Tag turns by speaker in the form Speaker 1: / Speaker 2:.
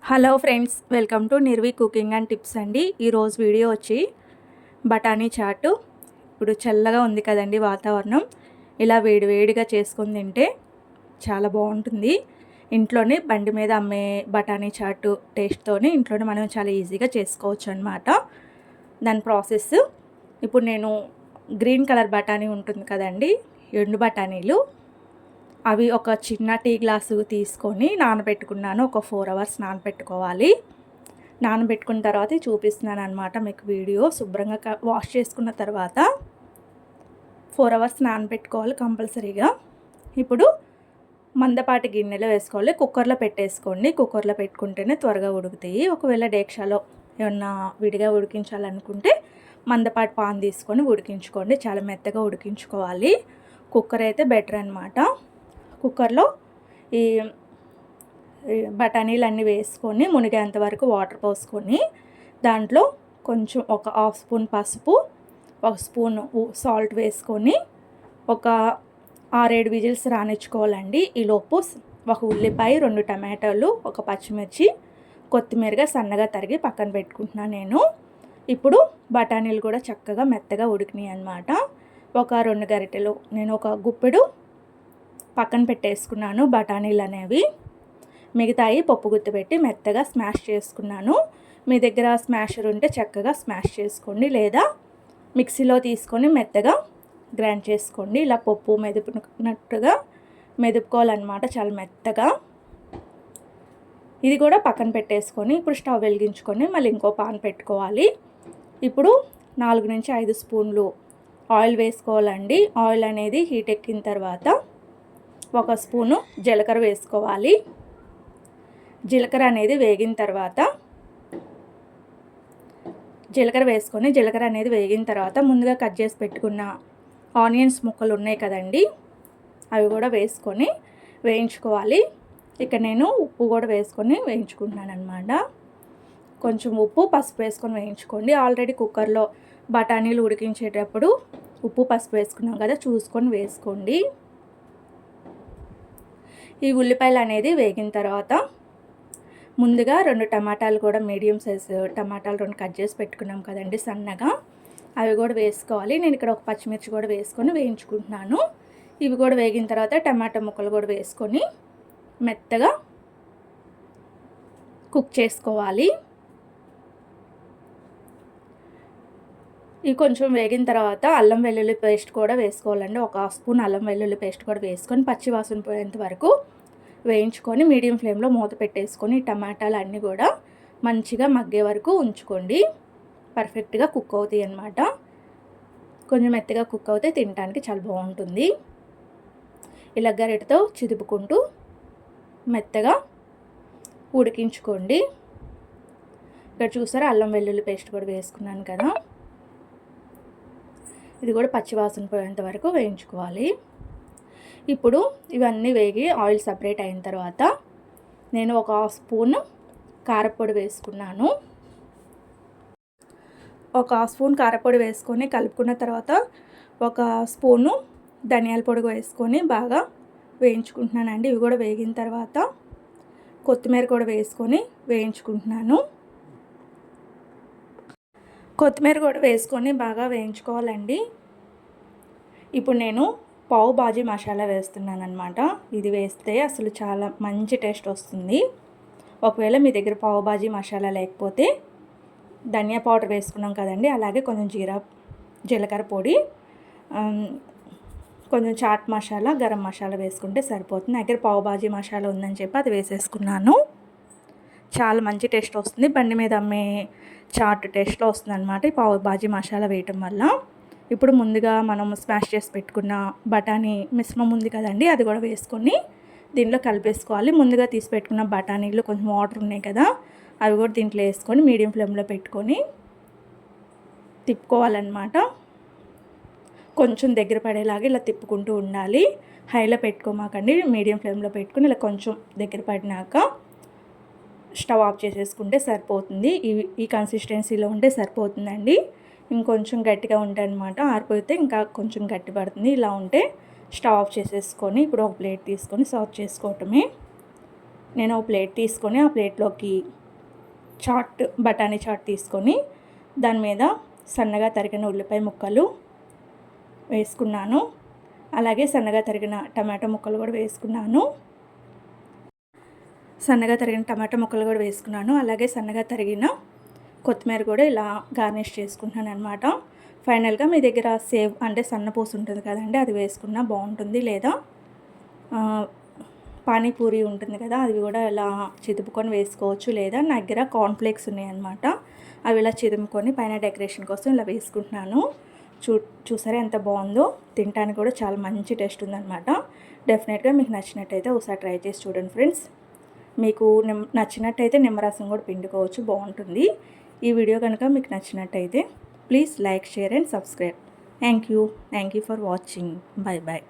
Speaker 1: Hello friends, welcome to Nirvi cooking and tips అండి. ఈరోజు video వచ్చి బఠానీ చాటు. ఇప్పుడు చల్లగా ఉంది కదండి వాతావరణం. ఇలా వేడివేడిగా చేసుకొని తింటే చాలా బాగుంటుంది. ఇంట్లోనే బండి మీద అమ్మే బఠానీ చాటు టేస్ట్తోనే ఇంట్లోనే మనం చాలా ఈజీగా చేసుకోవచ్చు అన్నమాట. దాని ప్రాసెస్ ఇప్పుడు నేను గ్రీన్ కలర్ బఠానీ ఉంటుంది కదండి, ఎండు బఠానీలు అవి ఒక చిన్న టీ గ్లాసు తీసుకొని నానబెట్టుకున్నాను. ఒక 4 అవర్స్ నానబెట్టుకోవాలి. నానబెట్టుకున్న తర్వాత చూపిస్తున్నాను అనమాట మీకు వీడియో. శుభ్రంగా వాష్ చేసుకున్న తర్వాత 4 అవర్స్ నానబెట్టుకోవాలి కంపల్సరీగా. ఇప్పుడు మందపాటి గిన్నెలో వేసుకోవాలి. కుక్కర్లో పెట్టేసుకోండి. కుక్కర్లో పెట్టుకుంటేనే త్వరగా ఉడుకుతాయి. ఒకవేళ డేక్షాలో ఏమన్నా విడిగా ఉడికించాలనుకుంటే మందపాటి పాన్ తీసుకొని ఉడికించుకోండి. చాలా మెత్తగా ఉడికించుకోవాలి. కుక్కర్ అయితే బెటర్ అనమాట. కుక్కర్లో ఈ బఠానీలు అన్నీ వేసుకొని మునిగేంత వరకు వాటర్ పోసుకొని దాంట్లో కొంచెం ఒక హాఫ్ స్పూన్ పసుపు, ఒక స్పూన్ సాల్ట్ వేసుకొని ఒక 6-7 విజిల్స్ రానిచ్చుకోవాలండి. ఈలోపు ఒక ఉల్లిపాయ, 2 టమాటాలు, ఒక పచ్చిమిర్చి, కొత్తిమీరగా సన్నగా తరిగి పక్కన పెట్టుకుంటున్నాను నేను. ఇప్పుడు బఠానీలు కూడా చక్కగా మెత్తగా ఉడికినాయి అన్నమాట. ఒక 2 గరిటెలు నేను ఒక గుప్పెడు పక్కన పెట్టేసుకున్నాను బఠానీలు అనేవి. మిగతాయి పప్పు గుత్తి పెట్టి మెత్తగా స్మాష్ చేసుకున్నాను. మీ దగ్గర స్మాషర్ ఉంటే చక్కగా స్మాష్ చేసుకోండి, లేదా మిక్సీలో తీసుకొని మెత్తగా గ్రైండ్ చేసుకోండి. ఇలా పప్పు మెదుపునట్టుగా మెదుపుకోవాలన్నమాట, చాలా మెత్తగా. ఇది కూడా పక్కన పెట్టేసుకొని ఇప్పుడు స్టవ్ వెలిగించుకొని మళ్ళీ ఇంకో పాన్ పెట్టుకోవాలి. ఇప్పుడు 4 నుంచి 5 స్పూన్లు ఆయిల్ వేసుకోవాలండి. ఆయిల్ అనేది హీట్ ఎక్కిన తర్వాత ఒక స్పూను జీలకర్ర వేసుకోవాలి. జీలకర్ర అనేది వేగిన తర్వాత జీలకర్ర అనేది వేగిన తర్వాత ముందుగా కట్ చేసి పెట్టుకున్న ఆనియన్స్ ముక్కలు ఉన్నాయి కదండి, అవి కూడా వేసుకొని వేయించుకోవాలి. ఇక్కడ నేను ఉప్పు కూడా వేసుకొని వేయించుకుంటున్నాను అనమాట. కొంచెం ఉప్పు, పసుపు వేసుకొని వేయించుకోండి. ఆల్రెడీ కుక్కర్లో బఠానీలు ఉడికించేటప్పుడు ఉప్పు, పసుపు వేసుకున్నాం కదా, చూసుకొని వేసుకోండి. ఈ ఉల్లిపాయలు అనేది వేగిన తర్వాత ముందుగా 2 టమాటాలు కూడా మీడియం సైజు టమాటాలు 2 కట్ చేసి పెట్టుకున్నాం కదండి సన్నగా, అవి కూడా వేసుకోవాలి. నేను ఇక్కడ ఒక పచ్చిమిర్చి కూడా వేసుకొని వేయించుకుంటున్నాను. ఇవి కూడా వేగిన తర్వాత టమాటా ముక్కలు కూడా వేసుకొని మెత్తగా కుక్ చేసుకోవాలి. ఇవి కొంచెం వేగిన తర్వాత అల్లం వెల్లుల్లి పేస్ట్ కూడా వేసుకోవాలండి. ఒక హాఫ్ స్పూన్ అల్లం వెల్లుల్లి పేస్ట్ కూడా వేసుకొని పచ్చి వాసన పోయేంత వరకు వేయించుకొని మీడియం ఫ్లేమ్లో మూత పెట్టేసుకొని టమాటాలు అన్నీ కూడా మంచిగా మగ్గే వరకు ఉంచుకోండి. పర్ఫెక్ట్గా కుక్ అవుతాయి అన్నమాట. కొంచెం మెత్తగా కుక్ అవుతే తినడానికి చాలా బాగుంటుంది. ఇలా గరిటతో చిదుపుకుంటూ మెత్తగా ఉడికించుకోండి. ఇక్కడ చూసారా, అల్లం వెల్లుల్లి పేస్ట్ కూడా వేసుకున్నాను కదా, ఇది కూడా పచ్చివాసన పోయేంత వరకు వేయించుకోవాలి. ఇప్పుడు ఇవన్నీ వేగి ఆయిల్ సపరేట్ అయిన తర్వాత నేను ఒక హాఫ్ స్పూన్ కారపొడి వేసుకున్నాను. ఒక హాఫ్ స్పూన్ కారపొడి వేసుకొని కలుపుకున్న తర్వాత ఒక స్పూను ధనియాల పొడి వేసుకొని బాగా వేయించుకుంటున్నానండి. ఇవి కూడా వేగిన తర్వాత కొత్తిమీర కూడా వేసుకొని వేయించుకుంటున్నాను. కొత్తిమీర కూడా వేసుకొని బాగా వేయించుకోవాలండి. ఇప్పుడు నేను పావు బాజీ మసాలా వేస్తున్నాను అనమాట. ఇది వేస్తే అసలు చాలా మంచి టేస్ట్ వస్తుంది. ఒకవేళ మీ దగ్గర పావు బాజీ మసాలా లేకపోతే ధనియా పౌడర్ వేసుకున్నాం కదండి, అలాగే కొంచెం జీలకర్ర పొడి, కొంచెం చాట్ మసాలా, గరం మసాలా వేసుకుంటే సరిపోతుంది. నా దగ్గర పావు బాజీ మసాలా ఉందని చెప్పి అది వేసేసుకున్నాను. చాలా మంచి టేస్ట్ వస్తుంది. బండి మీద అమ్మే చాట్ టేస్ట్లో వస్తుంది అనమాట ఈ పావు బాజీ మసాలా వేయటం వల్ల. ఇప్పుడు ముందుగా మనం స్మాష్ చేసి పెట్టుకున్న బఠానీ మిశ్రమం ఉంది కదండి, అది కూడా వేసుకొని దీంట్లో కలిపేసుకోవాలి. ముందుగా తీసి పెట్టుకున్న బఠానీలు కొంచెం వాటర్ ఉన్నాయి కదా, అవి కూడా దీంట్లో వేసుకొని మీడియం ఫ్లేమ్లో పెట్టుకొని తిప్పుకోవాలన్నమాట. కొంచెం దగ్గర పడేలాగా ఇలా తిప్పుకుంటూ ఉండాలి. హైలో పెట్టుకోమాకండి, మీడియం ఫ్లేమ్లో పెట్టుకొని ఇలా కొంచెం దగ్గర పడినాక స్టవ్ ఆఫ్ చేసేసుకుంటే సరిపోతుంది. ఈ కన్సిస్టెన్సీలో ఉంటే సరిపోతుందండి. ఇంకొంచెం గట్టిగా ఉంటాయి అన్నమాట, ఆరిపోతే ఇంకా కొంచెం గట్టి పడుతుంది. ఇలా ఉంటే స్టవ్ ఆఫ్ చేసేసుకొని ఇప్పుడు ఒక ప్లేట్ తీసుకొని సర్వ్ చేసుకోవటమే. నేను ఒక ప్లేట్ తీసుకొని ఆ ప్లేట్లోకి బఠానీ చాట్ తీసుకొని దాని మీద సన్నగా తరిగిన ఉల్లిపాయ ముక్కలు వేసుకున్నాను. అలాగే సన్నగా తరిగిన టమాటో ముక్కలు కూడా వేసుకున్నాను. అలాగే సన్నగా తరిగిన కొత్తిమీర కూడా ఇలా గార్నిష్ చేసుకుంటున్నాను అనమాట. ఫైనల్గా మీ దగ్గర సేవ్ అంటే సన్నపూస ఉంటుంది కదండి, అది వేసుకున్నా బాగుంటుంది. లేదా పానీపూరి ఉంటుంది కదా, అది కూడా ఇలా చిదుపుకొని వేసుకోవచ్చు. లేదా నా దగ్గర కార్న్ఫ్లేక్స్ ఉన్నాయన్నమాట, అవి ఇలా చిదుముకొని పైన డెకరేషన్ కోసం ఇలా వేసుకుంటున్నాను. చూసారా ఎంత బాగుందో, తినడానికి కూడా చాలా మంచి టేస్ట్ ఉందన్నమాట. డెఫినెట్గా మీకు నచ్చినట్టయితే ఒకసారి ట్రై చేసి చూడండి ఫ్రెండ్స్. మీకు నచ్చినట్టయితే నిమ్మరసం కూడా పిండుకోవచ్చు, బాగుంటుంది. ఈ వీడియో కనుక మీకు నచ్చినట్టయితే please like, share and subscribe. Thank you for watching. Bye bye.